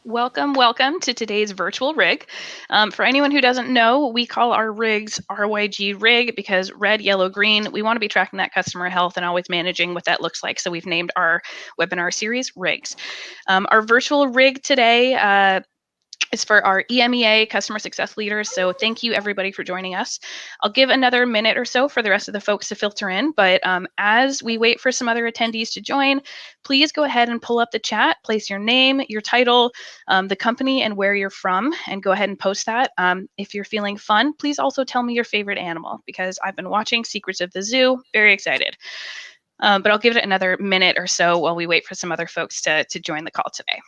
Welcome to today's virtual RYG. For anyone who doesn't know, we call our RYGs RYG RYG because red, yellow, green. We want to be tracking that customer health and always managing what that looks like. So we've named our webinar series RYGs. Our virtual RYG today is for our EMEA customer success leaders. So thank you everybody for joining us. I'll give another minute or so for the rest of the folks to filter in, but as we wait for some other attendees to join, please go ahead and pull up the chat, place your name, your title, the company and where you're from, and go ahead and post that. If you're feeling fun, please also tell me your favorite animal because I've been watching Secrets of the Zoo, very excited. But I'll give it another minute or so while we wait for some other folks to join the call today.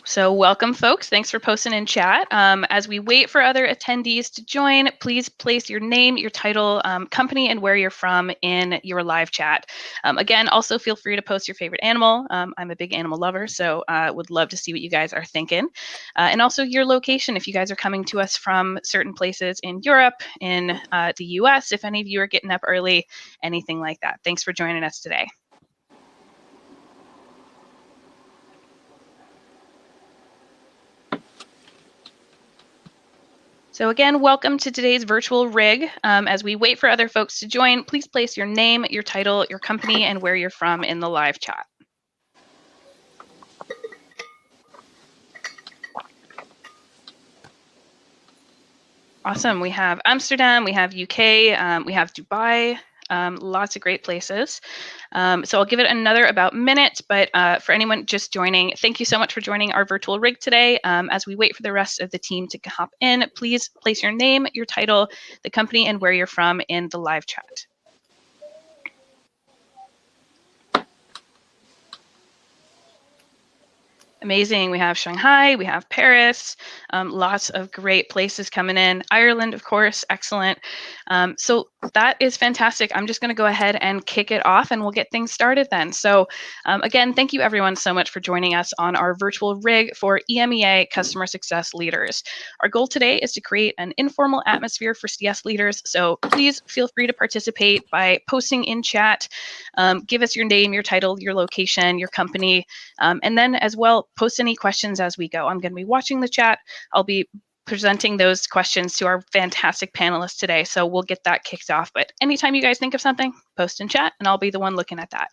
So welcome, folks. Thanks for posting in chat. As we wait for other attendees to join, please place your name, your title, company, and where you're from in your live chat. Again, also feel free to post your favorite animal. I'm a big animal lover, so would love to see what you guys are thinking. And also your location, if you guys are coming to us from certain places in Europe, in the US, if any of you are getting up early, anything like that. Thanks for joining us today. So again, welcome to today's virtual RYG. As we wait for other folks to join, please place your name, your title, your company, and where you're from in the live chat. Awesome. We have Amsterdam, we have UK, we have Dubai. Lots of great places. So I'll give it another about minute, but for anyone just joining, thank you so much for joining our virtual RYG today. As we wait for the rest of the team to hop in, please place your name, your title, the company, and where you're from in the live chat. Amazing. We have Shanghai, we have Paris, lots of great places coming in. Ireland, of course, excellent. So that is fantastic. I'm just going to go ahead and kick it off and we'll get things started then. So again, thank you everyone so much for joining us on our virtual RYG for EMEA customer success leaders. Our goal today is to create an informal atmosphere for CS leaders. So please feel free to participate by posting in chat. Give us your name, your title, your location, your company, and then as well, post any questions as we go. I'm going to be watching the chat. I'll be presenting those questions to our fantastic panelists today. So we'll get that kicked off. But anytime you guys think of something, post in chat and I'll be the one looking at that.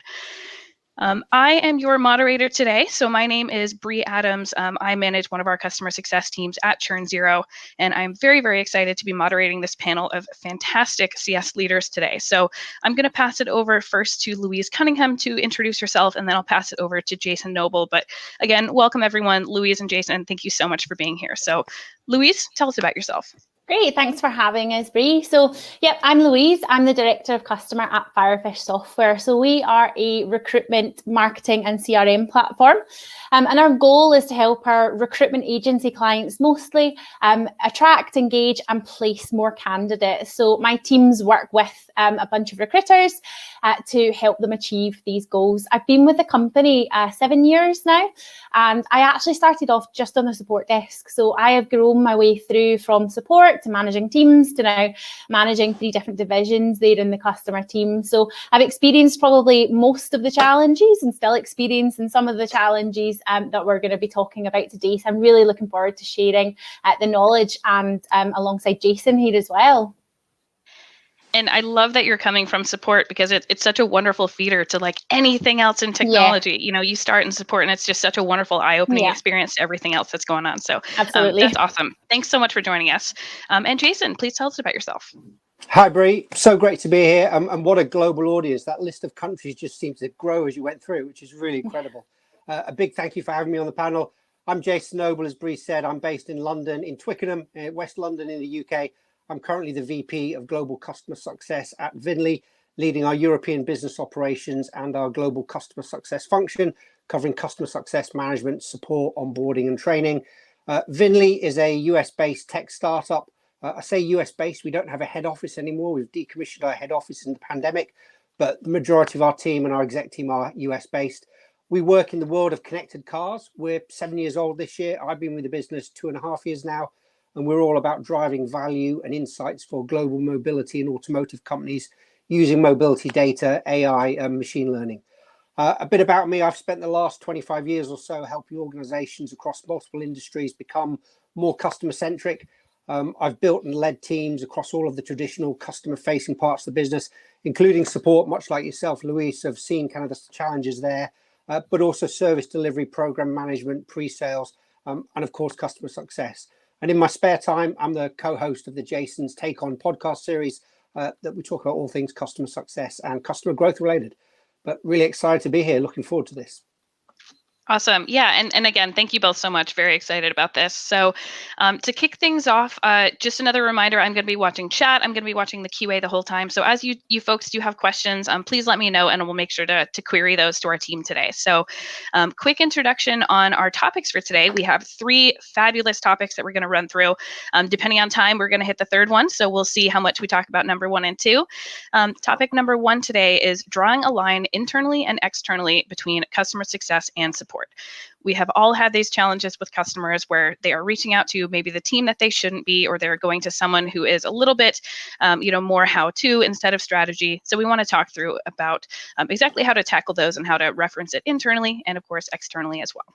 I am your moderator today. So my name is Bree Adams. I manage one of our customer success teams at Churn Zero, and I'm very, very excited to be moderating this panel of fantastic CS leaders today. So I'm going to pass it over first to Louise Cunningham to introduce herself, and then I'll pass it over to Jason Noble. But again, welcome everyone. Louise and Jason, thank you so much for being here. So Louise, tell us about yourself. Great, thanks for having us, Bree. So, I'm Louise. I'm the Director of Customer at Firefish Software. So we are a recruitment, marketing and CRM platform. And our goal is to help our recruitment agency clients mostly attract, engage and place more candidates. So my teams work with a bunch of recruiters to help them achieve these goals. I've been with the company 7 years now, and I actually started off just on the support desk. So I have grown my way through from support to managing teams to now managing 3 different divisions there in the customer team. So I've experienced probably most of the challenges and still experiencing some of the challenges that we're going to be talking about today. So I'm really looking forward to sharing the knowledge and alongside Jason here as well. And I love that you're coming from support because it's such a wonderful feeder to like anything else in technology. Yeah. You know, you start in support and it's just such a wonderful eye-opening experience to everything else that's going on. So absolutely, that's awesome. Thanks so much for joining us. And Jason, please tell us about yourself. Hi, Bree. So great to be here. And what a global audience. That list of countries just seems to grow as you went through, which is really incredible. A big thank you for having me on the panel. I'm Jason Noble, as Bree said. I'm based in London, in Twickenham, West London in the UK. I'm currently the VP of Global Customer Success at Vinley, leading our European business operations and our global customer success function, covering customer success management, support, onboarding and training. Vinley is a US-based tech startup. I say US-based, we don't have a head office anymore. We've decommissioned our head office in the pandemic, but the majority of our team and our exec team are US-based. We work in the world of connected cars. We're 7 years old this year. I've been with the business 2.5 years now. And we're all about driving value and insights for global mobility and automotive companies using mobility data, AI, and machine learning. A bit about me: I've spent the last 25 years or so helping organizations across multiple industries become more customer-centric. I've built and led teams across all of the traditional customer-facing parts of the business, including support, much like yourself, Louise. I've seen kind of the challenges there, but also service delivery, program management, pre-sales, and of course, customer success. And in my spare time, I'm the co-host of the Jason's Take On podcast series that we talk about all things customer success and customer growth related. But really excited to be here. Looking forward to this. Awesome. Yeah. And again, thank you both so much. Very excited about this. So to kick things off, just another reminder, I'm going to be watching chat. I'm going to be watching the QA the whole time. So as you folks do have questions, please let me know and we'll make sure to query those to our team today. So quick introduction on our topics for today. We have 3 fabulous topics that we're going to run through. Depending on time, we're going to hit the 3rd one. So we'll see how much we talk about number 1 and 2. Topic number 1 today is drawing a line internally and externally between customer success and support. We have all had these challenges with customers where they are reaching out to maybe the team that they shouldn't be, or they're going to someone who is a little bit, more how-to instead of strategy. So we want to talk through about exactly how to tackle those and how to reference it internally and, of course, externally as well.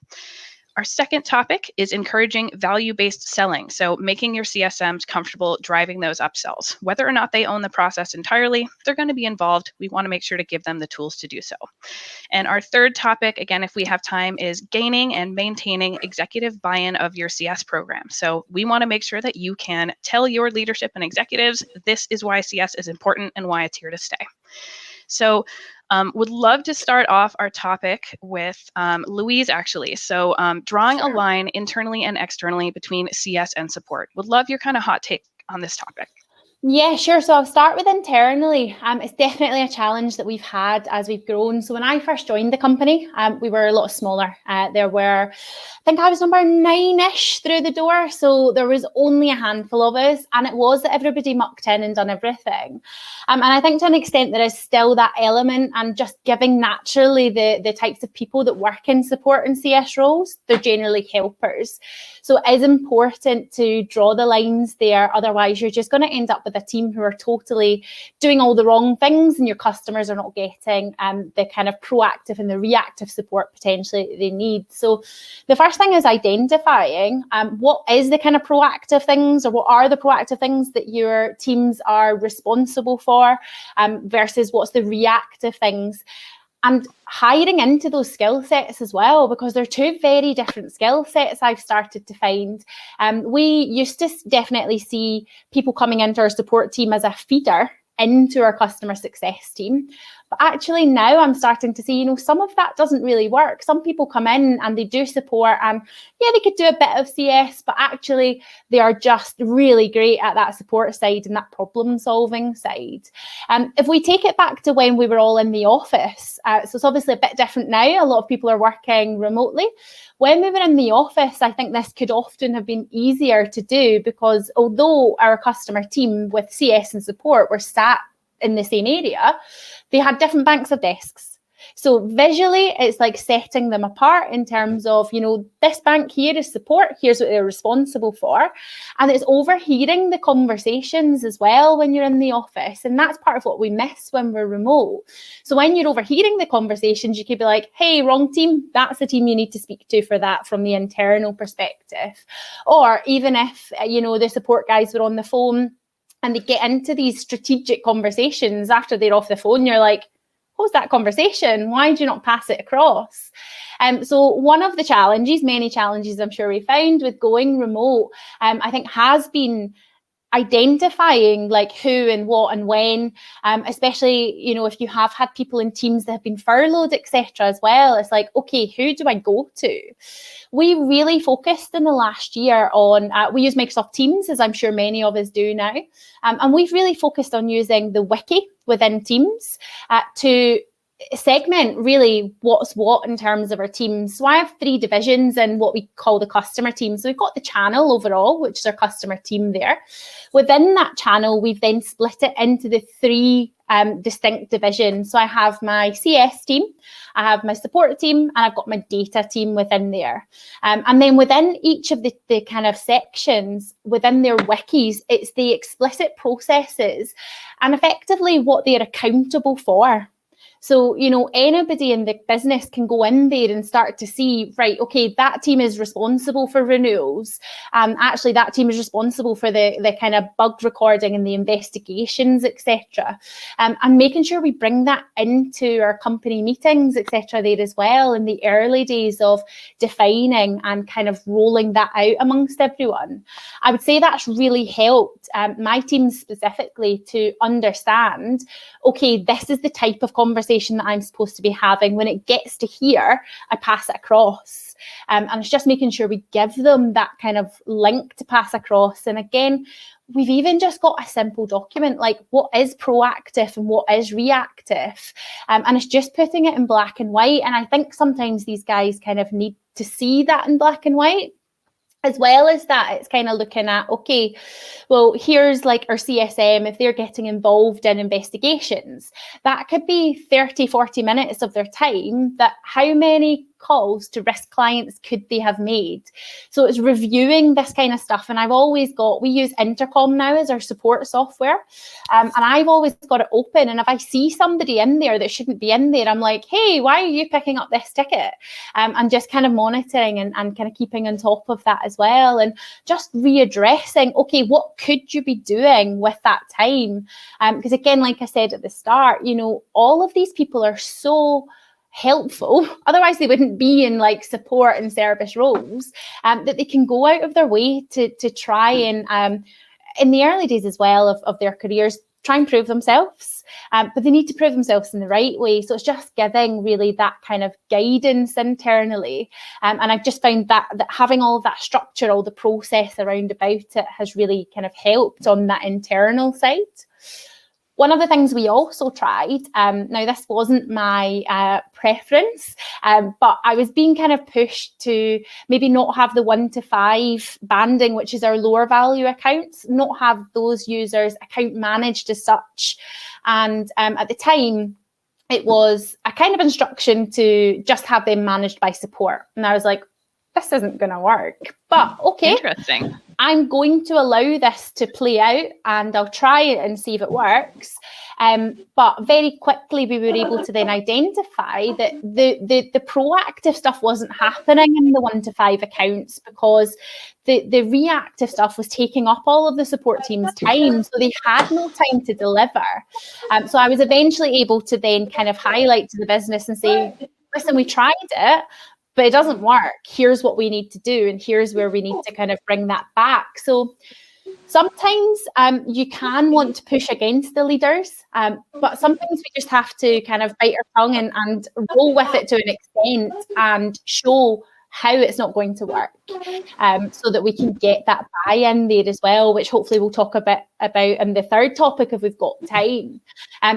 Our second topic is encouraging value-based selling. So making your CSMs comfortable driving those upsells. Whether or not they own the process entirely, they're going to be involved. We want to make sure to give them the tools to do so. And our third topic, again, if we have time, is gaining and maintaining executive buy-in of your CS program. So we want to make sure that you can tell your leadership and executives, this is why CS is important and why it's here to stay. So would love to start off our topic with Louise, actually. So drawing a line internally and externally between CS and support. Would love your kind of hot take on this topic. Yeah, sure. So I'll start with internally. It's definitely a challenge that we've had as we've grown. So when I first joined the company, we were a lot smaller. There were, I think I was number 9-ish through the door. So there was only a handful of us, and it was that everybody mucked in and done everything. And I think to an extent there is still that element, and just giving naturally the types of people that work in support and CS roles, they're generally helpers. So it is important to draw the lines there. Otherwise, you're just going to end up with a team who are totally doing all the wrong things, and your customers are not getting the kind of proactive and the reactive support potentially they need. So the first thing is identifying what is the kind of proactive things, or what are the proactive things that your teams are responsible for versus what's the reactive things. And hiring into those skill sets as well, because they're 2 very different skill sets I've started to find. We used to definitely see people coming into our support team as a feeder into our customer success team. But actually now I'm starting to see, some of that doesn't really work. Some people come in and they do support, and yeah, they could do a bit of CS, but actually they are just really great at that support side and that problem solving side. If we take it back to when we were all in the office, so it's obviously a bit different now. A lot of people are working remotely. When we were in the office, I think this could often have been easier to do, because although our customer team with CS and support were sat in the same area, they had different banks of desks. So visually, it's like setting them apart in terms of, this bank here is support, here's what they're responsible for. And it's overhearing the conversations as well when you're in the office. And that's part of what we miss when we're remote. So when you're overhearing the conversations, you could be like, hey, wrong team, that's the team you need to speak to for that from the internal perspective. Or even if, the support guys were on the phone and they get into these strategic conversations after they're off the phone, you're like, what was that conversation? Why do you not pass it across? So one of the challenges, many challenges I'm sure we found with going remote, I think has been identifying like who and what and when, especially, if you have had people in teams that have been furloughed, etc. as well. It's like, okay, who do I go to? We really focused in the last year on, we use Microsoft Teams, as I'm sure many of us do now. And we've really focused on using the wiki within Teams to segment really what's what in terms of our teams. So I have 3 divisions in what we call the customer team. So we've got the channel overall, which is our customer team there. Within that channel, we've then split it into the 3 distinct divisions. So I have my CS team, I have my support team, and I've got my data team within there. And then within each of the kind of sections within their wikis, it's the explicit processes and effectively what they're accountable for. So, anybody in the business can go in there and start to see, right, okay, that team is responsible for renewals. Actually, that team is responsible for the kind of bug recording and the investigations, etc. And making sure we bring that into our company meetings, etc. there as well in the early days of defining and kind of rolling that out amongst everyone. I would say that's really helped my team specifically to understand, okay, this is the type of conversation that I'm supposed to be having. When it gets to here, I pass it across. And it's just making sure we give them that kind of link to pass across. And again, we've even just got a simple document like what is proactive and what is reactive. And it's just putting it in black and white. And I think sometimes these guys kind of need to see that in black and white. As well as that, it's kind of looking at, okay, well, here's like our CSM, if they're getting involved in investigations, that could be 30, 40 minutes of their time. That how many calls to risk clients could they have made? So it's reviewing this kind of stuff. And we use Intercom now as our support software. And I've always got it open. And if I see somebody in there that shouldn't be in there, I'm like, hey, why are you picking up this ticket? And just kind of monitoring and kind of keeping on top of that as well. And just readdressing, okay, what could you be doing with that time? Because again, like I said at the start, all of these people are so helpful, otherwise they wouldn't be in like support and service roles, that they can go out of their way to try and in the early days as well of their careers, try and prove themselves, but they need to prove themselves in the right way. So it's just giving really that kind of guidance internally, and I've just found that having all of that structure, all the process around about it has really kind of helped on that internal side. One of the things we also tried, now this wasn't my preference, but I was being kind of pushed to maybe not have the 1 to 5 banding, which is our lower value accounts, not have those users account managed as such. And at the time, it was a kind of instruction to just have them managed by support. And I was like, this isn't going to work, but okay. Interesting. I'm going to allow this to play out and I'll try it and see if it works. But very quickly we were able to then identify that the proactive stuff wasn't happening in the 1 to 5 accounts because the reactive stuff was taking up all of the support team's time. So they had no time to deliver. So I was eventually able to then kind of highlight to the business and say, listen, we tried it, but it doesn't work. Here's what we need to do. And here's where we need to kind of bring that back. So sometimes you can want to push against the leaders, but sometimes we just have to kind of bite our tongue and roll with it to an extent and show how it's not going to work, so that we can get that buy-in there as well, which hopefully we'll talk a bit about in the third topic if we've got time.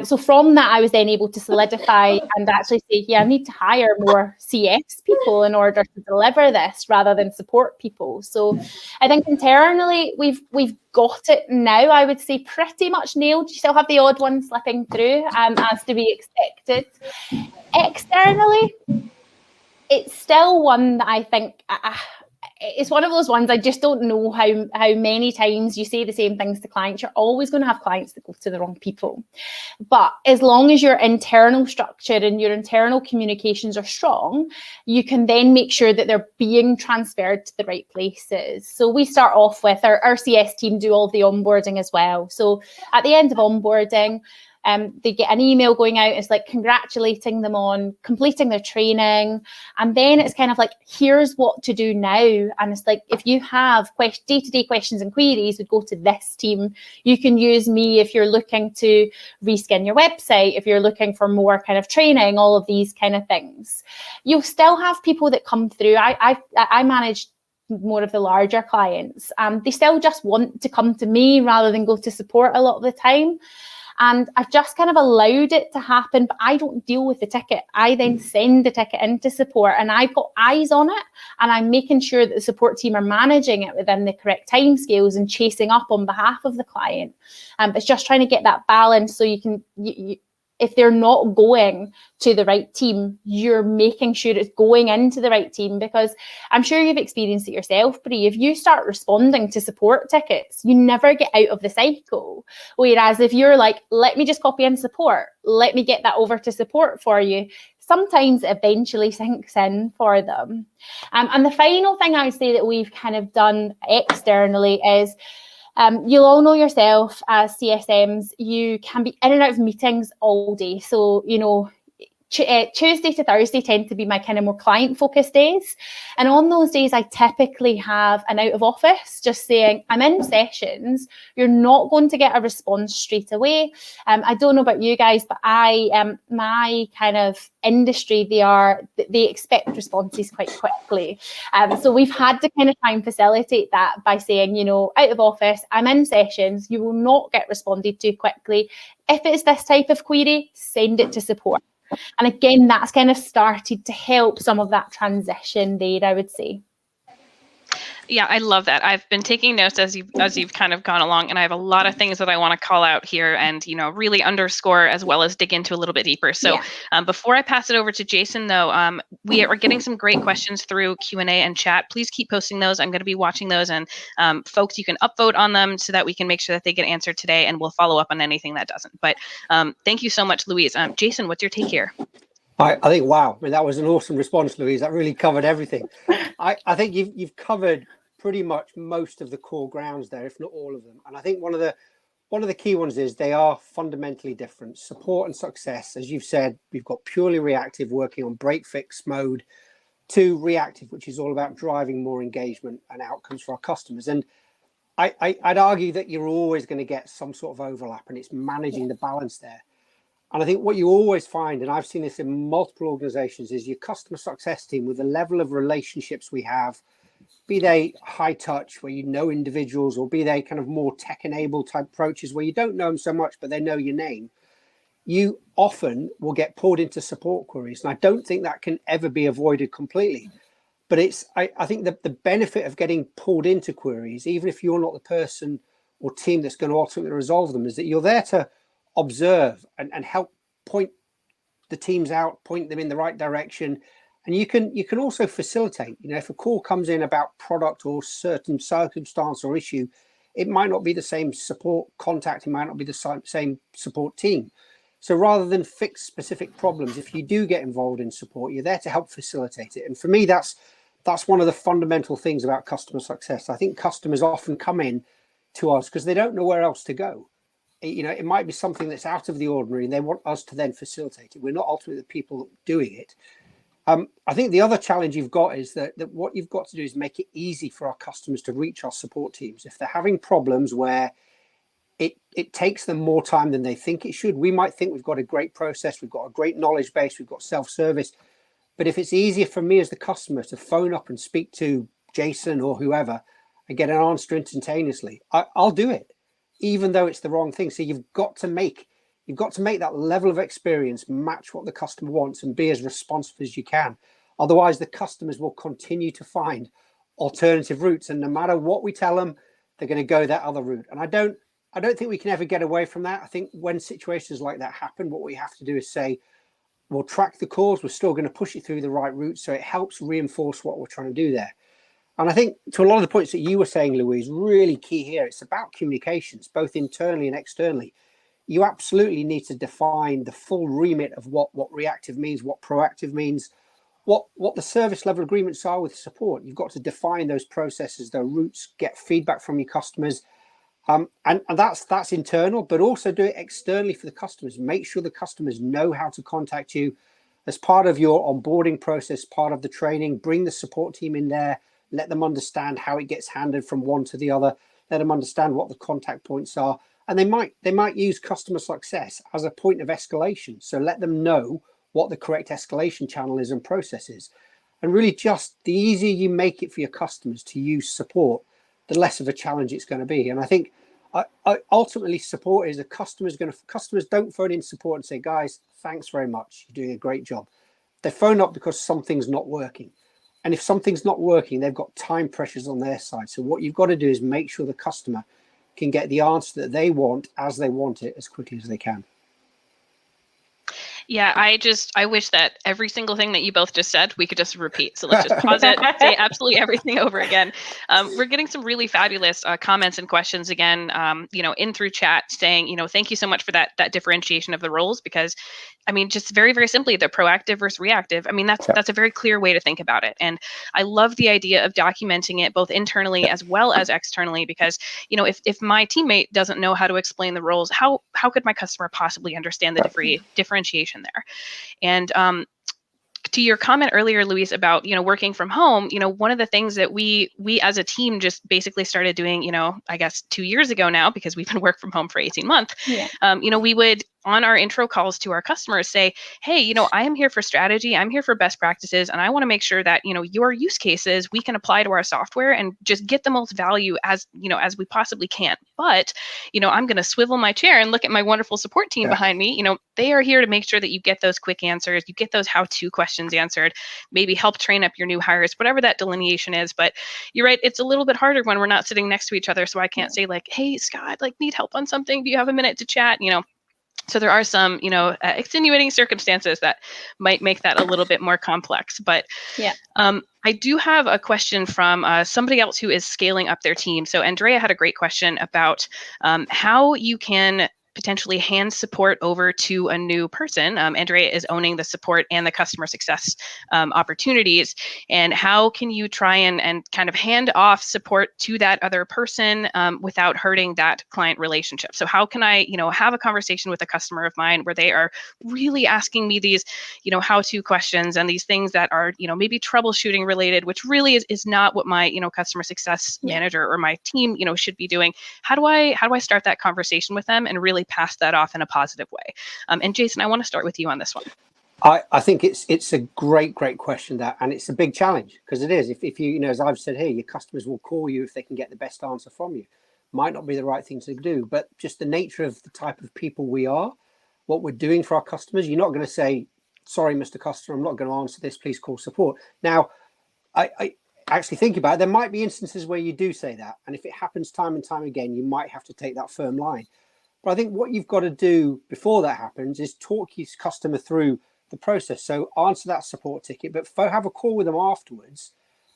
So from that, I was then able to solidify and actually say, yeah, I need to hire more CS people in order to deliver this rather than support people. So I think internally we've got it now, I would say pretty much nailed. You still have the odd one slipping through, as to be expected. Externally, it's still one that I think it's one of those ones I just don't know how many times you say the same things to clients. You're always going to have clients that go to the wrong people. But as long as your internal structure and your internal communications are strong, you can then make sure that they're being transferred to the right places. So we start off with our CS team do all the onboarding as well. So at the end of onboarding, they get an email going out. It's like congratulating them on completing their training. And then it's kind of like, here's what to do now. And it's like, if you have day-to-day questions and queries, would go to this team. You can use me if you're looking to reskin your website, if you're looking for more kind of training, all of these kind of things. You'll still have people that come through. I manage more of the larger clients. They still just want to come to me rather than go to support a lot of the time. And I've just kind of allowed it to happen, but I don't deal with the ticket. I then send the ticket into support, and I've got eyes on it, and I'm making sure that the support team are managing it within the correct timescales and chasing up on behalf of the client. It's just trying to get that balance so you can, if they're not going to the right team, you're making sure it's going into the right team, because I'm sure you've experienced it yourself, Brie. If you start responding to support tickets, you never get out of the cycle. Whereas if you're like, let me just copy in support, let me get that over to support for you, sometimes it eventually sinks in for them. And the final thing I would say that we've kind of done externally is, you'll all know yourself as CSMs, you can be in and out of meetings all day. So, Tuesday to Thursday tend to be my kind of more client focused days. And on those days, I typically have an out of office just saying, I'm in sessions. You're not going to get a response straight away. I don't know about you guys, but my kind of industry, they expect responses quite quickly. So we've had to kind of try and facilitate that by saying, out of office, I'm in sessions. You will not get responded to quickly. If it's this type of query, send it to support. And again, that's kind of started to help some of that transition there, I would say. Yeah, I love that. I've been taking notes as you've kind of gone along, and I have a lot of things that I want to call out here and really underscore as well as dig into a little bit deeper. So before I pass it over to Jason, though, we are getting some great questions through Q&A and chat. Please keep posting those. I'm going to be watching those, and folks, you can upvote on them so that we can make sure that they get answered today, and we'll follow up on anything that doesn't. But thank you so much, Louise. Jason, what's your take here? I think, wow, that was an awesome response, Louise. That really covered everything. I think you've covered pretty much most of the core grounds there, if not all of them. And I think one of the key ones is they are fundamentally different. Support and success, as you've said, we've got purely reactive working on break fix mode, to reactive, which is all about driving more engagement and outcomes for our customers. And I'd argue that you're always going to get some sort of overlap, and it's managing the balance there. And I think what you always find, and I've seen this in multiple organizations, is your customer success team, with the level of relationships we have, be they high touch where individuals, or be they kind of more tech enabled type approaches where you don't know them so much, but they know your name, you often will get pulled into support queries. And I don't think that can ever be avoided completely. But I think that the benefit of getting pulled into queries, even if you're not the person or team that's going to ultimately resolve them, is that you're there to observe and help point the teams out, point them in the right direction. And you can also facilitate, if a call comes in about product or certain circumstance or issue, it might not be the same support contact, it might not be the same support team. So rather than fix specific problems, if you do get involved in support, you're there to help facilitate it. And for me, that's one of the fundamental things about customer success. I think customers often come in to us because they don't know where else to go. It might be something that's out of the ordinary, and they want us to then facilitate it. We're not ultimately the people doing it. I think the other challenge you've got is that what you've got to do is make it easy for our customers to reach our support teams. If they're having problems where it takes them more time than they think it should, we might think we've got a great process, we've got a great knowledge base, we've got self-service. But if it's easier for me as the customer to phone up and speak to Jason or whoever and get an answer instantaneously, I'll do it, even though it's the wrong thing. So you've got to make that level of experience match what the customer wants and be as responsive as you can. Otherwise, the customers will continue to find alternative routes, and no matter what we tell them, they're going to go that other route. And I don't think we can ever get away from that. I think when situations like that happen, what we have to do is say, we'll track the cause, we're still going to push it through the right route, so it helps reinforce what we're trying to do there. And I think to a lot of the points that you were saying, Louise, really key here, it's about communications, both internally and externally. You absolutely need to define the full remit of what reactive means, what proactive means, what the service level agreements are with support. You've got to define those processes, their routes, get feedback from your customers. And that's internal, but also do it externally for the customers. Make sure the customers know how to contact you as part of your onboarding process, part of the training. Bring the support team in there, let them understand how it gets handed from one to the other, let them understand what the contact points are. And they might use customer success as a point of escalation. So let them know what the correct escalation channel is and process is. And really, just the easier you make it for your customers to use support, the less of a challenge it's going to be. And I think ultimately support is customers don't phone in support and say, guys, thanks very much, you're doing a great job. They phone up because something's not working. And if something's not working, they've got time pressures on their side. So what you've got to do is make sure the customer can get the answer that they want as they want it as quickly as they can. Yeah, I wish that every single thing that you both just said, we could just repeat. So let's just pause it, say absolutely everything over again. We're getting some really fabulous comments and questions again, in through chat saying, thank you so much for that differentiation of the roles, because I mean, just very, very simply, the proactive versus reactive. I mean, that's a very clear way to think about it. And I love the idea of documenting it both internally as well as externally, because, if my teammate doesn't know how to explain the roles, how could my customer possibly understand the differentiation there? And to your comment earlier, Louise, about working from home, one of the things that we as a team just basically started doing, I guess 2 years ago now, because we've been work from home for 18 months. Yeah. We would, on our intro calls to our customers, say, hey, I am here for strategy, I'm here for best practices, and I want to make sure that your use cases we can apply to our software and just get the most value as we possibly can. But I'm going to swivel my chair and look at my wonderful support team behind me. They are here to make sure that you get those quick answers, you get those how-to questions answered, maybe help train up your new hires, whatever that delineation is. But you're right, it's a little bit harder when we're not sitting next to each other. So I can't say like, hey, Scott, need help on something? Do you have a minute to chat? So there are some, extenuating circumstances that might make that a little bit more complex. But I do have a question from somebody else who is scaling up their team. So Andrea had a great question about how you can potentially hand support over to a new person. Andrea is owning the support and the customer success opportunities. And how can you try and kind of hand off support to that other person without hurting that client relationship? So how can I, have a conversation with a customer of mine where they are really asking me these, how-to questions and these things that are, maybe troubleshooting related, which really is not what my, customer success manager or my team, should be doing. How do I start that conversation with them and really pass that off in a positive way? And Jason, I want to start with you on this one. I think it's a great question, that, and it's a big challenge, because it is. If you, as I've said here, your customers will call you if they can get the best answer from you. Might not be the right thing to do, but just the nature of the type of people we are, what we're doing for our customers, you're not going to say, sorry, Mr. Customer, I'm not going to answer this, please call support. Now, I actually think about it, there might be instances where you do say that, and if it happens time and time again, you might have to take that firm line. But I think what you've got to do before that happens is talk your customer through the process. So answer that support ticket, but have a call with them afterwards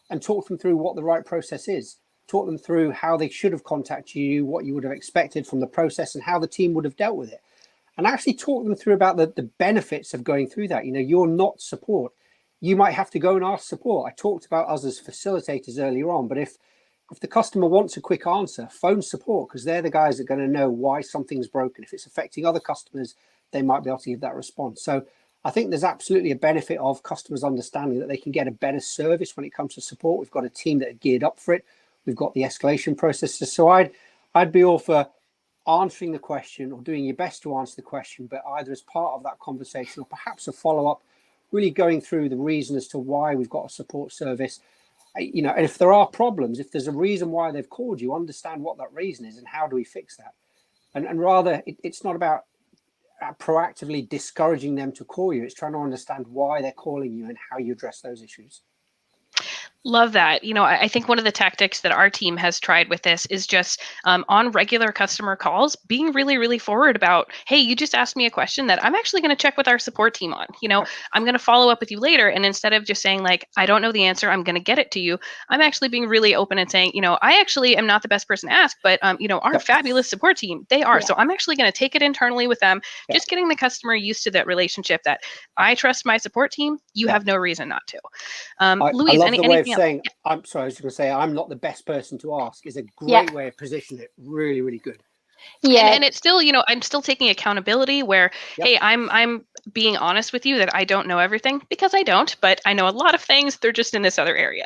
and talk them through what the right process is. Talk them through how they should have contacted you, what you would have expected from the process, and how the team would have dealt with it. And actually talk them through about the benefits of going through that. You're not support. You might have to go and ask support. I talked about us as facilitators earlier on, but if the customer wants a quick answer, phone support, because they're the guys that are going to know why something's broken. If it's affecting other customers, they might be able to give that response. So I think there's absolutely a benefit of customers understanding that they can get a better service when it comes to support. We've got a team that are geared up for it. We've got the escalation processes. So I'd be all for answering the question or doing your best to answer the question, but either as part of that conversation or perhaps a follow-up, really going through the reason as to why we've got a support service. And if there are problems, if there's a reason why they've called you, understand what that reason is and how do we fix that. And rather, it's not about proactively discouraging them to call you. It's trying to understand why they're calling you and how you address those issues. Love that. I think one of the tactics that our team has tried with this is just on regular customer calls, being really, really forward about, hey, you just asked me a question that I'm actually going to check with our support team on. I'm going to follow up with you later. And instead of just saying like, I don't know the answer, I'm going to get it to you, I'm actually being really open and saying, I actually am not the best person to ask, but, our fabulous support team, they are. So I'm actually going to take it internally with them, just getting the customer used to that relationship that I trust my support team. You have no reason not to. Louise, I love the way of saying, I'm sorry, I was going to say, I'm not the best person to ask is a great way of positioning it. Really, really good. Yeah. And it's still, I'm still taking accountability where, hey, I'm being honest with you that I don't know everything, because I don't, but I know a lot of things. They're just in this other area.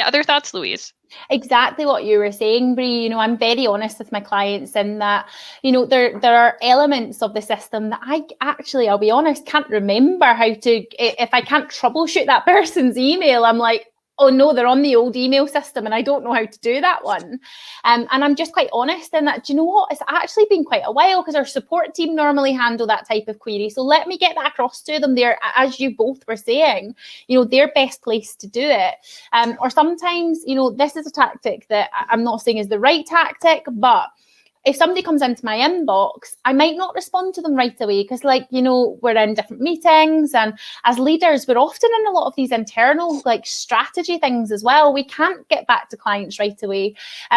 Other thoughts, Louise? Exactly what you were saying, Brie. I'm very honest with my clients in that, there are elements of the system that I'll be honest, can't remember how to, if I can't troubleshoot that person's email, I'm like, oh no, they're on the old email system and I don't know how to do that one. And I'm just quite honest in that, do you know what? It's actually been quite a while because our support team normally handle that type of query. So let me get that across to them there, as you both were saying, they're best placed to do it. Or sometimes, this is a tactic that I'm not saying is the right tactic, but if somebody comes into my inbox, I might not respond to them right away because, we're in different meetings, and as leaders, we're often in a lot of these internal strategy things as well. We can't get back to clients right away.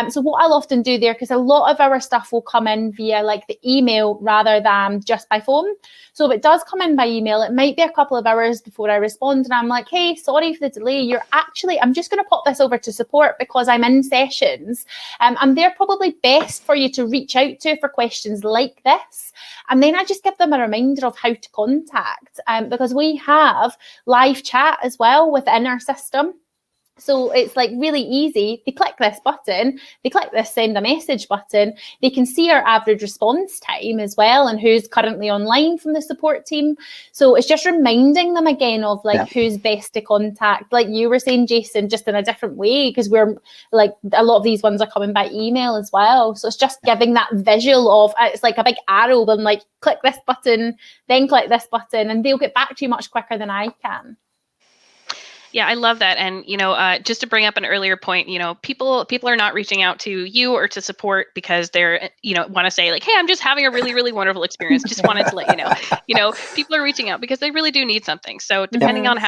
So what I'll often do there, because a lot of our stuff will come in via the email rather than just by phone. So if it does come in by email, it might be a couple of hours before I respond, and I'm like, hey, sorry for the delay. I'm just going to pop this over to support because I'm in sessions, and they're probably best for you to reach out to for questions like this. And then I just give them a reminder of how to contact, because we have live chat as well within our system. So it's really easy. They click this button, they click this send a message button, they can see our average response time as well and who's currently online from the support team. So it's just reminding them again of who's best to contact, like you were saying, Jason, just in a different way, because we're a lot of these ones are coming by email as well. So it's just giving that visual of, it's like a big arrow, but click this button, then click this button, and they'll get back to you much quicker than I can. Yeah, I love that. And, just to bring up an earlier point, people are not reaching out to you or to support because they're, want to say hey, I'm just having a really, really wonderful experience. Just wanted to let you know, people are reaching out because they really do need something. So depending on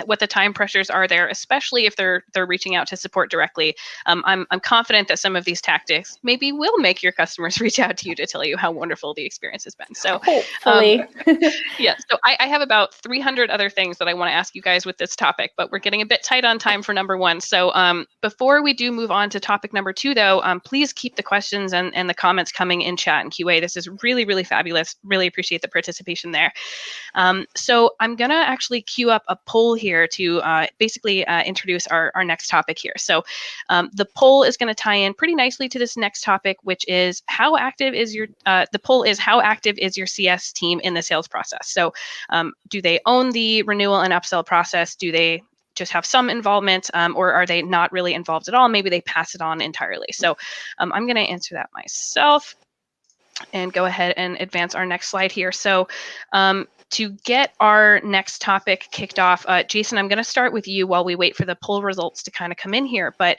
what the time pressures are there, especially if they're reaching out to support directly, I'm confident that some of these tactics maybe will make your customers reach out to you to tell you how wonderful the experience has been. So hopefully. Yeah. So I have about 300 other things that I want to ask you guys with this topic, but we're getting a bit tight on time for number one. So before we do move on to topic number two, though, please keep the questions and the comments coming in chat and QA. This is really, really fabulous. Really appreciate the participation there. So I'm going to actually queue up a poll here to basically introduce our next topic here. So the poll is going to tie in pretty nicely to this next topic, which is how active is the poll is how active is your CS team in the sales process? So do they own the renewal and upsell process? Do they just have some involvement, or are they not really involved at all? Maybe they pass it on entirely. So I'm going to answer that myself and go ahead and advance our next slide here. So to get our next topic kicked off, Jason, I'm going to start with you while we wait for the poll results to kind of come in here. But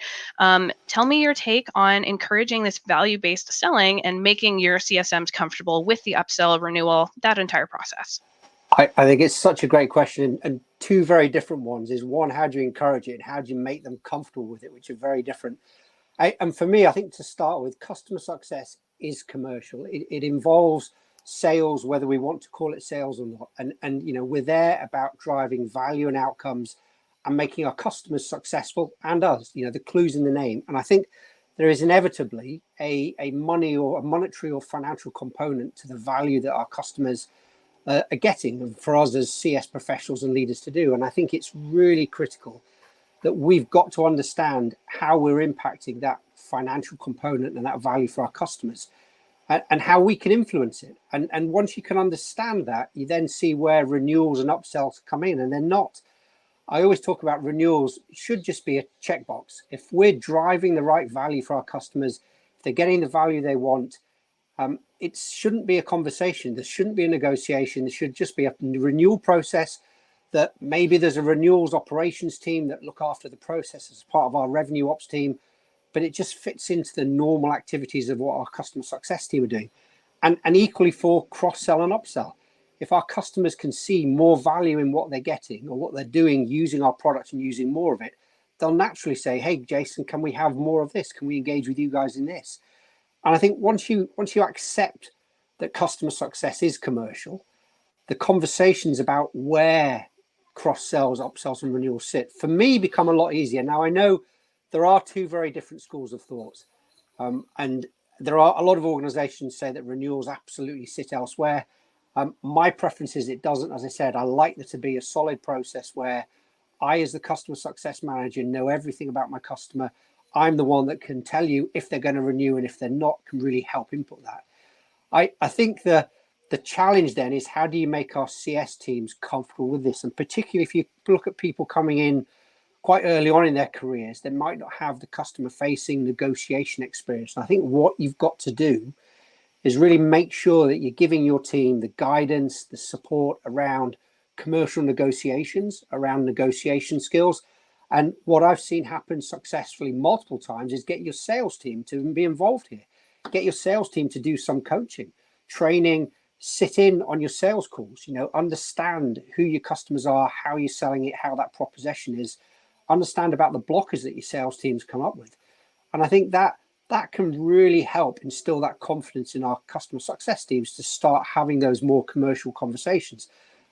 tell me your take on encouraging this value-based selling and making your CSMs comfortable with the upsell, renewal, that entire process. I think it's such a great question, and two very different ones. Is one, how do you encourage it? How do you make them comfortable with it, which are very different. And for me, I think to start with, customer success is commercial. It involves sales, whether we want to call it sales or not. And we're there about driving value and outcomes and making our customers successful and us. The clue's in the name. And I think there is inevitably a money or a monetary or financial component to the value that our customers are getting for us as CS professionals and leaders to do. And I think it's really critical that we've got to understand how we're impacting that financial component and that value for our customers, and how we can influence it. And once you can understand that, you then see where renewals and upsells come in. And they're not, I always talk about renewals should just be a checkbox. If we're driving the right value for our customers, if they're getting the value they want, it shouldn't be a conversation. There shouldn't be a negotiation. There should just be a renewal process that maybe there's a renewals operations team that look after the process as part of our revenue ops team, but it just fits into the normal activities of what our customer success team are doing. And equally for cross-sell and upsell. If our customers can see more value in what they're getting or what they're doing using our products and using more of it, they'll naturally say, hey, Jason, can we have more of this? Can we engage with you guys in this? And I think once you accept that customer success is commercial, the conversations about where cross-sells, upsells and renewals sit, for me, become a lot easier. Now, I know there are two very different schools of thought. And there are a lot of organizations say that renewals absolutely sit elsewhere. My preference is it doesn't. As I said, I like there to be a solid process where I, as the customer success manager, know everything about my customer. I'm the one that can tell you if they're going to renew, and if they're not, can really help input that. I think the challenge then is, how do you make our CS teams comfortable with this? And particularly if you look at people coming in quite early on in their careers, they might not have the customer-facing negotiation experience. And I think what you've got to do is really make sure that you're giving your team the guidance, the support around commercial negotiations, around negotiation skills. And what I've seen happen successfully multiple times is get your sales team to be involved here. Get your sales team to do some coaching, training, sit in on your sales calls, understand who your customers are, how you're selling it, how that proposition is, understand about the blockers that your sales teams come up with. And I think that can really help instill that confidence in our customer success teams to start having those more commercial conversations.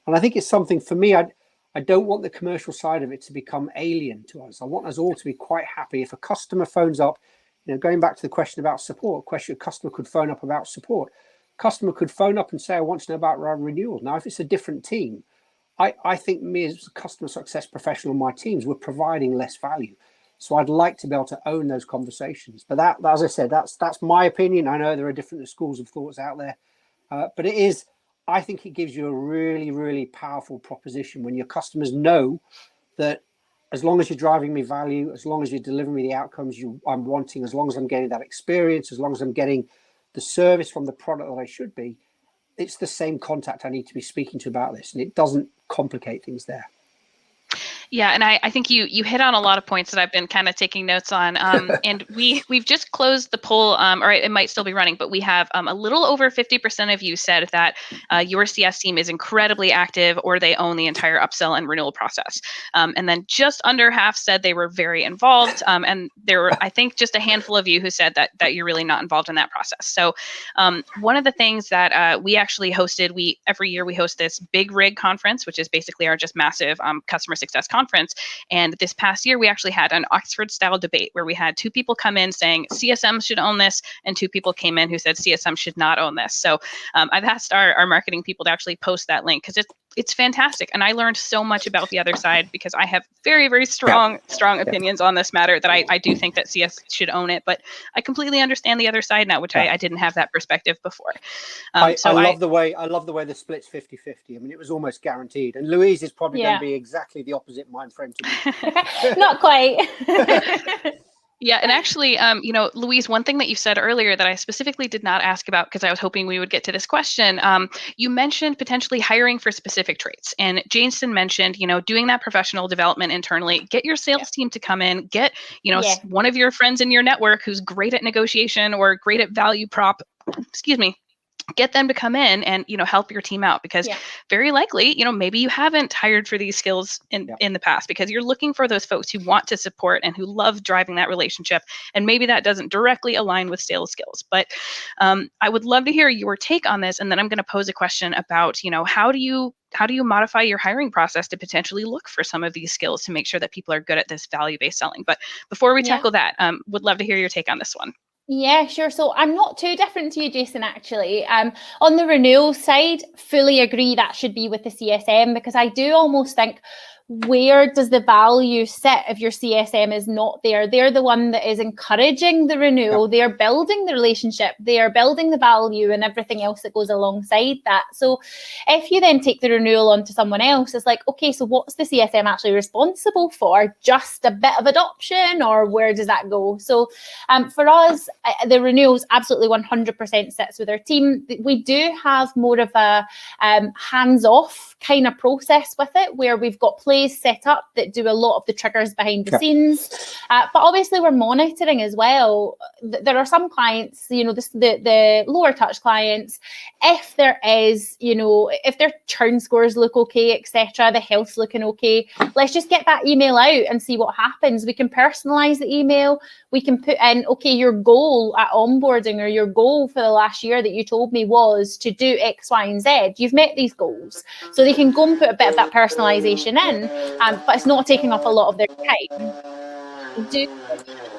And I think it's something for me, I don't want the commercial side of it to become alien to us. I want us all to be quite happy if a customer phones up, going back to the question about support, a customer could phone up about support. Customer could phone up and say, I want to know about our renewal. Now, if it's a different team, I think me as a customer success professional, my teams, we're providing less value. So I'd like to be able to own those conversations. But that, as I said, that's my opinion. I know there are different schools of thoughts out there, but I think it gives you a really, really powerful proposition when your customers know that as long as you're driving me value, as long as you're delivering me the outcomes I'm wanting, as long as I'm getting that experience, as long as I'm getting the service from the product that I should be, it's the same contact I need to be speaking to about this. And it doesn't complicate things there. Yeah, and I think you hit on a lot of points that I've been kind of taking notes on. And we've just closed the poll, or it might still be running, but we have a little over 50% of you said that your CS team is incredibly active or they own the entire upsell and renewal process. And then just under half said they were very involved. And there were, I think, just a handful of you who said that you're really not involved in that process. So one of the things that we actually hosted, every year we host this vRYG conference, which is basically our just massive customer success conference. And this past year, we actually had an Oxford-style debate where we had two people come in saying CSM should own this, and two people came in who said CSM should not own this. So I've asked our marketing people to actually post that link because it's fantastic. And I learned so much about the other side because I have very, very strong opinions on this matter that I do think that CS should own it. But I completely understand the other side now, which I didn't have that perspective before. I love the way the split's 50-50. I mean, it was almost guaranteed. And Louise is probably going to be exactly the opposite mind frame to me. Not quite. Yeah, and actually, Louise, one thing that you said earlier that I specifically did not ask about because I was hoping we would get to this question, you mentioned potentially hiring for specific traits. And Jason mentioned, doing that professional development internally, get your sales team to come in, get, one of your friends in your network who's great at negotiation or great at value prop, get them to come in and, help your team out because very likely, maybe you haven't hired for these skills in the past because you're looking for those folks who want to support and who love driving that relationship. And maybe that doesn't directly align with sales skills, but I would love to hear your take on this. And then I'm going to pose a question about, how do you modify your hiring process to potentially look for some of these skills to make sure that people are good at this value-based selling? But before we tackle that, would love to hear your take on this one. Yeah, sure. So I'm not too different to you, Jason, actually. On the renewal side, fully agree that should be with the CSM because I do almost think, where does the value sit if your CSM is not there? They're the one that is encouraging the renewal. They're building the relationship. They are building the value and everything else that goes alongside that. So if you then take the renewal onto someone else, it's like, okay, so what's the CSM actually responsible for? Just a bit of adoption, or where does that go? So for us, the renewals absolutely 100% sits with our team. We do have more of a hands-off kind of process with it, where we've got plays set up that do a lot of the triggers behind the scenes. But obviously we're monitoring as well. There are some clients, the lower touch clients, if there is, if their churn scores look okay, etc., the health's looking okay, let's just get that email out and see what happens. We can personalize the email. We can put in, okay, your goal at onboarding or your goal for the last year that you told me was to do X, Y, and Z. You've met these goals. So they can go and put a bit of that personalization in, but it's not taking up a lot of their time. We do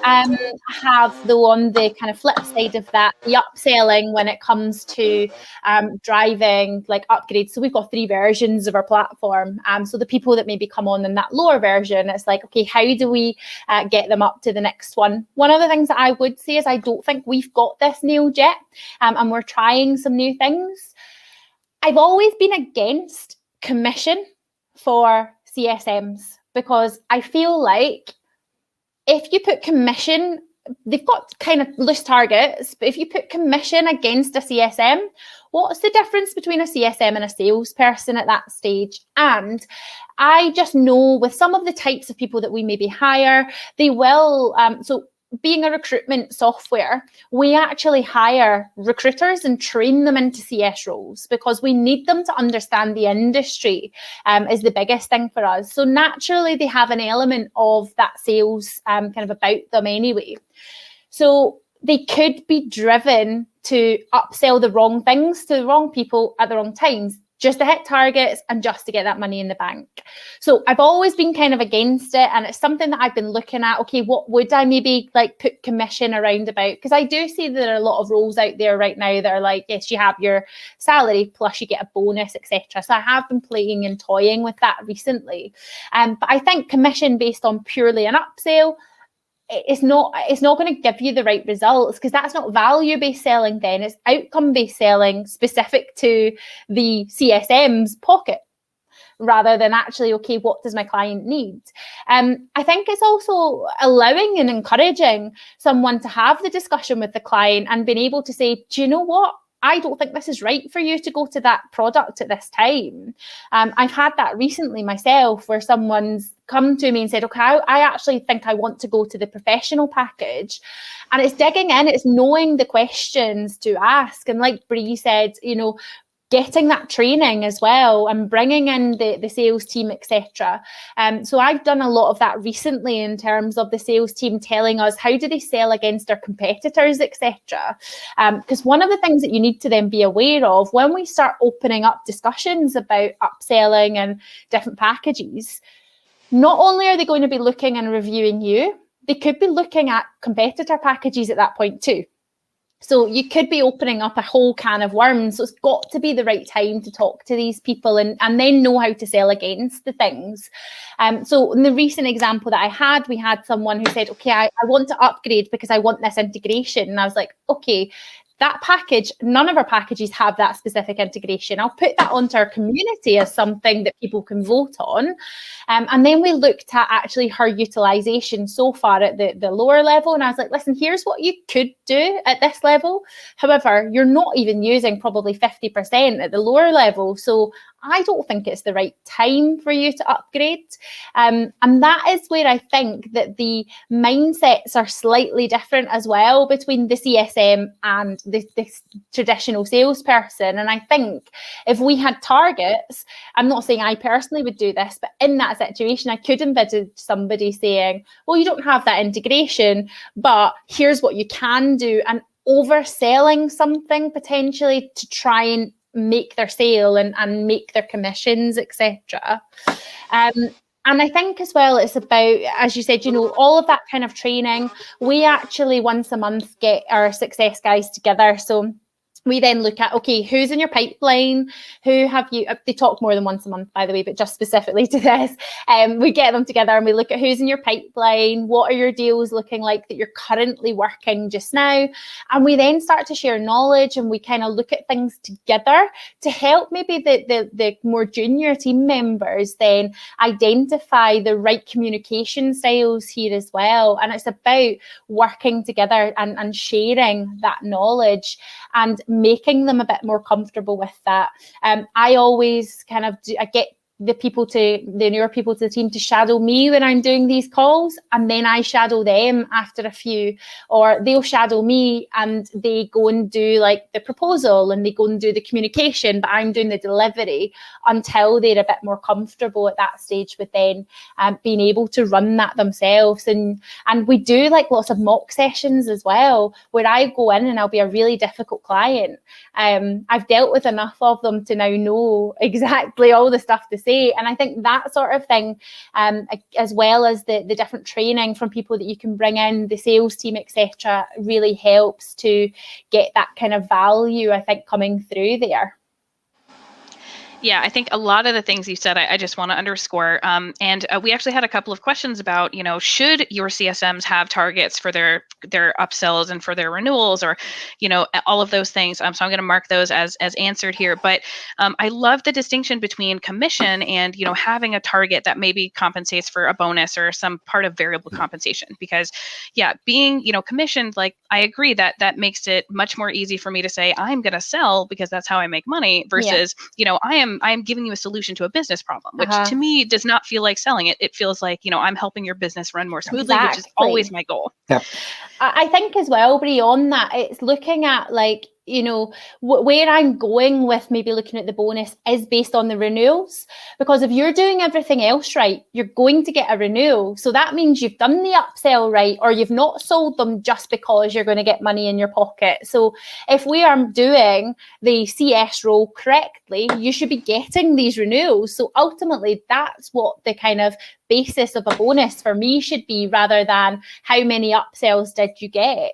have the kind of flip side of that, the upselling when it comes to driving like upgrades. So we've got 3 versions of our platform. So the people that maybe come on in that lower version, it's like, okay, how do we get them up to the next one? One of the things that I would say is I don't think we've got this nailed yet, and we're trying some new things. I've always been against commission for CSMs. because I feel like if you put commission, they've got kind of loose targets, but if you put commission against a CSM, what's the difference between a CSM and a salesperson at that stage? And I just know with some of the types of people that we maybe hire, they will, so being a recruitment software, we actually hire recruiters and train them into CS roles because we need them to understand the industry is the biggest thing for us. So naturally, they have an element of that sales kind of about them anyway. So they could be driven to upsell the wrong things to the wrong people at the wrong times, just to hit targets and just to get that money in the bank. So I've always been kind of against it, and it's something that I've been looking at. Okay, what would I maybe like put commission around about? Because I do see that there are a lot of roles out there right now that are like, yes, you have your salary plus you get a bonus, etc. So I have been playing and toying with that recently. But I think commission based on purely an upsell, it's not going to give you the right results, because that's not value-based selling then. It's outcome-based selling specific to the CSM's pocket, rather than actually, okay, what does my client need? I think it's also allowing and encouraging someone to have the discussion with the client and being able to say, do you know what? I don't think this is right for you to go to that product at this time. I've had that recently myself, where someone's come to me and said, okay, I actually think I want to go to the professional package. And it's digging in, it's knowing the questions to ask. And like Bree said, getting that training as well and bringing in the sales team, etc. So I've done a lot of that recently in terms of the sales team telling us how do they sell against their competitors, etc. Because one of the things that you need to then be aware of when we start opening up discussions about upselling and different packages, not only are they going to be looking and reviewing you, they could be looking at competitor packages at that point too. So you could be opening up a whole can of worms. So it's got to be the right time to talk to these people and then know how to sell against the things. So in the recent example that I had, we had someone who said, okay, I want to upgrade because I want this integration. And I was like, okay, that package, none of our packages have that specific integration. I'll put that onto our community as something that people can vote on. And then we looked at actually her utilization so far at the lower level. And I was like, listen, here's what you could do at this level. However, you're not even using probably 50% at the lower level. So I don't think it's the right time for you to upgrade. And that is where I think that the mindsets are slightly different as well between the CSM and the traditional salesperson. And I think if we had targets, I'm not saying I personally would do this, but in that situation, I could envisage somebody saying, well, you don't have that integration, but here's what you can do, and overselling something potentially to try and make their sale and make their commissions, etc. And I think as well, it's about, as you said, all of that kind of training. We actually once a month get our success guys together. So we then look at, okay, who's in your pipeline? Who have you, they talk more than once a month, by the way, but just specifically to this, we get them together and we look at who's in your pipeline, what are your deals looking like that you're currently working just now? And we then start to share knowledge and we kind of look at things together to help maybe the more junior team members then identify the right communication styles here as well. And it's about working together and sharing that knowledge and making them a bit more comfortable with that. I always kind of I get the newer people to the team to shadow me when I'm doing these calls, and then I shadow them after a few, or they'll shadow me and they go and do like the proposal and they go and do the communication, but I'm doing the delivery until they're a bit more comfortable at that stage with then being able to run that themselves. And we do like lots of mock sessions as well, where I go in and I'll be a really difficult client. I've dealt with enough of them to now know exactly all the stuff to say. And I think that sort of thing, as well as the different training from people that you can bring in, the sales team, etc., really helps to get that kind of value, I think, coming through there. Yeah, I think a lot of the things you said, I just want to underscore. And we actually had a couple of questions about, should your CSMs have targets for their upsells and for their renewals, or, all of those things. So I'm going to mark those as answered here. But I love the distinction between commission and, having a target that maybe compensates for a bonus or some part of variable compensation. Because, yeah, being, commissioned, like I agree that makes it much more easy for me to say I'm going to sell because that's how I make money versus, I am giving you a solution to a business problem, which to me does not feel like selling it. It feels like, I'm helping your business run more smoothly, which is always my goal. Yep. I think as well, Brie, on that, it's looking at where I'm going with maybe looking at the bonus is based on the renewals. Because if you're doing everything else right, you're going to get a renewal. So that means you've done the upsell right, or you've not sold them just because you're going to get money in your pocket. So if we are doing the CS role correctly, you should be getting these renewals. So ultimately, that's what the kind of basis of a bonus for me should be, rather than how many upsells did you get.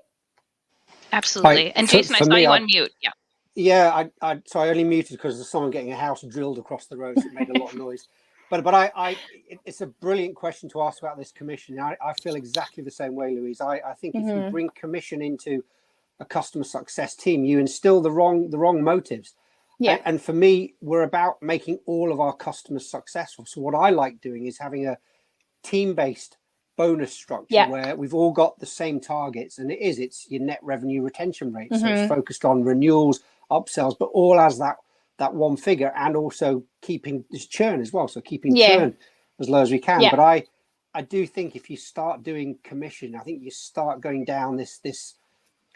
Absolutely. And Jason, I saw you on mute. Yeah. Yeah, so I only muted because there's someone getting a house drilled across the road, so it made a lot of noise. But it's a brilliant question to ask about this commission. I feel exactly the same way, Louise. I think if you bring commission into a customer success team, you instill the wrong motives. Yeah. And for me, we're about making all of our customers successful. So what I like doing is having a team-based bonus structure where we've all got the same targets, and it's your net revenue retention rate. So it's focused on renewals, upsells, but all as that one figure, and also keeping this churn as well. So keeping churn as low as we can. But I do think if you start doing commission, I think you start going down this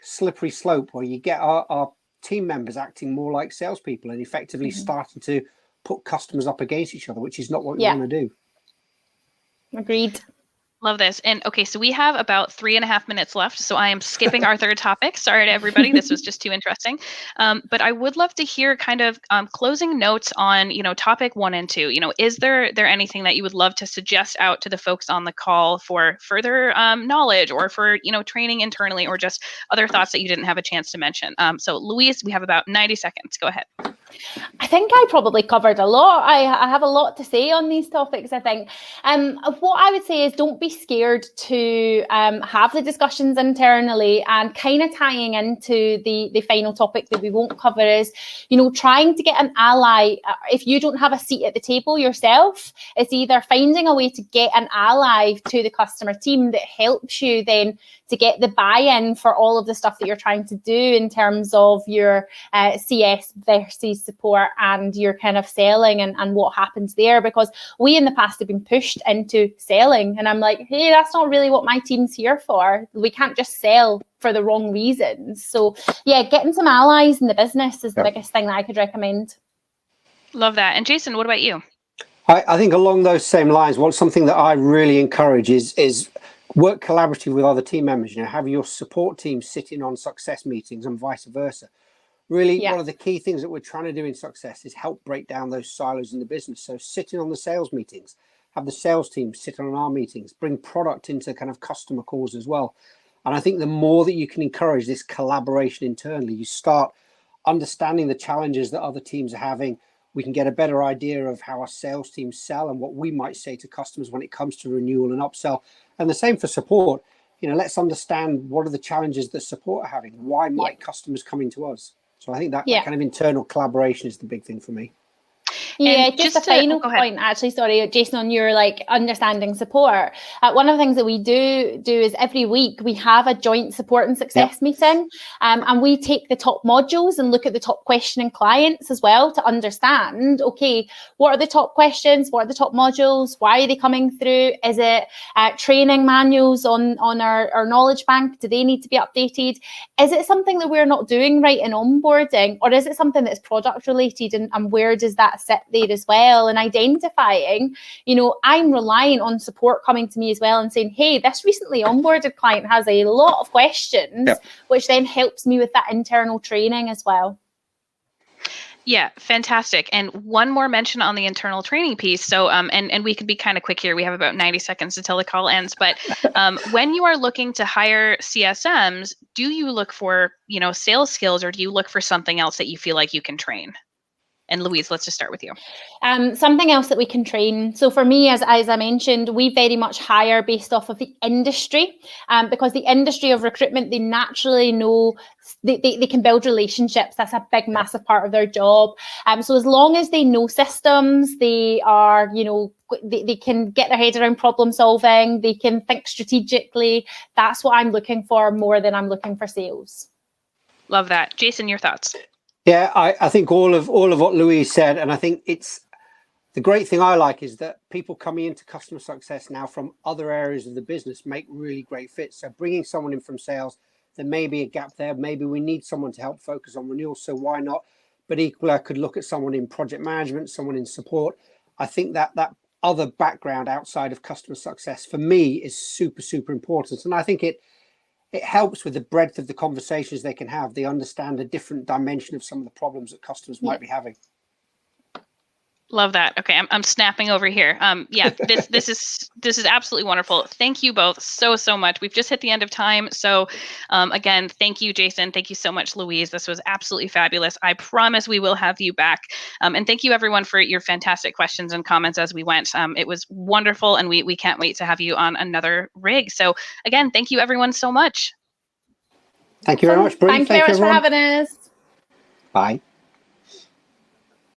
slippery slope where you get our team members acting more like salespeople and effectively starting to put customers up against each other, which is not what we want to do. Agreed. Love this. And okay, so we have about 3.5 minutes left. So I am skipping our third topic. Sorry to everybody. This was just too interesting. But I would love to hear kind of closing notes on, topic 1 and 2. Is there anything that you would love to suggest out to the folks on the call for further knowledge, or for, training internally, or just other thoughts that you didn't have a chance to mention? So Louise, we have about 90 seconds. Go ahead. I think I probably covered a lot. I have a lot to say on these topics, I think. What I would say is don't be scared to have the discussions internally, and kind of tying into the final topic that we won't cover is, trying to get an ally. If you don't have a seat at the table yourself, it's either finding a way to get an ally to the customer team that helps you then to get the buy-in for all of the stuff that you're trying to do in terms of your CS versus support and your kind of selling and what happens there. Because we in the past have been pushed into selling, and I'm like, hey, that's not really what my team's here for. We can't just sell for the wrong reasons. So yeah, getting some allies in the business is the biggest thing that I could recommend. Love that. And Jason, what about you? I think along those same lines, something that I really encourage is work collaboratively with other team members. Have your support team sitting on success meetings and vice versa. Really, one of the key things that we're trying to do in success is help break down those silos in the business. So sitting on the sales meetings, have the sales team sit on our meetings, bring product into kind of customer calls as well. And I think the more that you can encourage this collaboration internally, you start understanding the challenges that other teams are having. We can get a better idea of how our sales teams sell and what we might say to customers when it comes to renewal and upsell. And the same for support. Let's understand what are the challenges that support are having. Why might customers coming to us? So I think that kind of internal collaboration is the big thing for me. Yeah, and just a final point, actually, sorry, Jason, on your understanding support. One of the things that we do is every week we have a joint support and success meeting, and we take the top modules and look at the top questioning clients as well to understand, okay, what are the top questions? What are the top modules? Why are they coming through? Is it training manuals on our knowledge bank? Do they need to be updated? Is it something that we're not doing right in onboarding, or is it something that's product related, and where does that sit there as well? And identifying, I'm relying on support coming to me as well and saying, hey, this recently onboarded client has a lot of questions, which then helps me with that internal training as well. Yeah, fantastic. And one more mention on the internal training piece. So, and we can be kind of quick here. We have about 90 seconds until the call ends. But when you are looking to hire CSMs, do you look for, sales skills, or do you look for something else that you feel like you can train? And Louise, let's just start with you. Something else that we can train. So for me, as I mentioned, we very much hire based off of the industry, because the industry of recruitment, they naturally know, they can build relationships. That's a big, massive part of their job. So as long as they know systems, they are, they can get their head around problem solving, they can think strategically. That's what I'm looking for more than I'm looking for sales. Love that. Jason, your thoughts? Yeah, I think all of what Louise said, and I think it's the great thing I like is that people coming into customer success now from other areas of the business make really great fits. So bringing someone in from sales, there may be a gap there. Maybe we need someone to help focus on renewals, so why not? But equally, I could look at someone in project management, someone in support. I think that other background outside of customer success for me is super, super important. And I think it helps with the breadth of the conversations they can have. They understand a different dimension of some of the problems that customers might be having. Love that. Okay, I'm snapping over here. Yeah, this is absolutely wonderful. Thank you both so much. We've just hit the end of time. So again, thank you, Jason. Thank you so much, Louise. This was absolutely fabulous. I promise we will have you back. And thank you everyone for your fantastic questions and comments as we went. It was wonderful, and we can't wait to have you on another RYG. So again, thank you everyone so much. Thank you very much, Bree. Thank you very much for having us. Bye.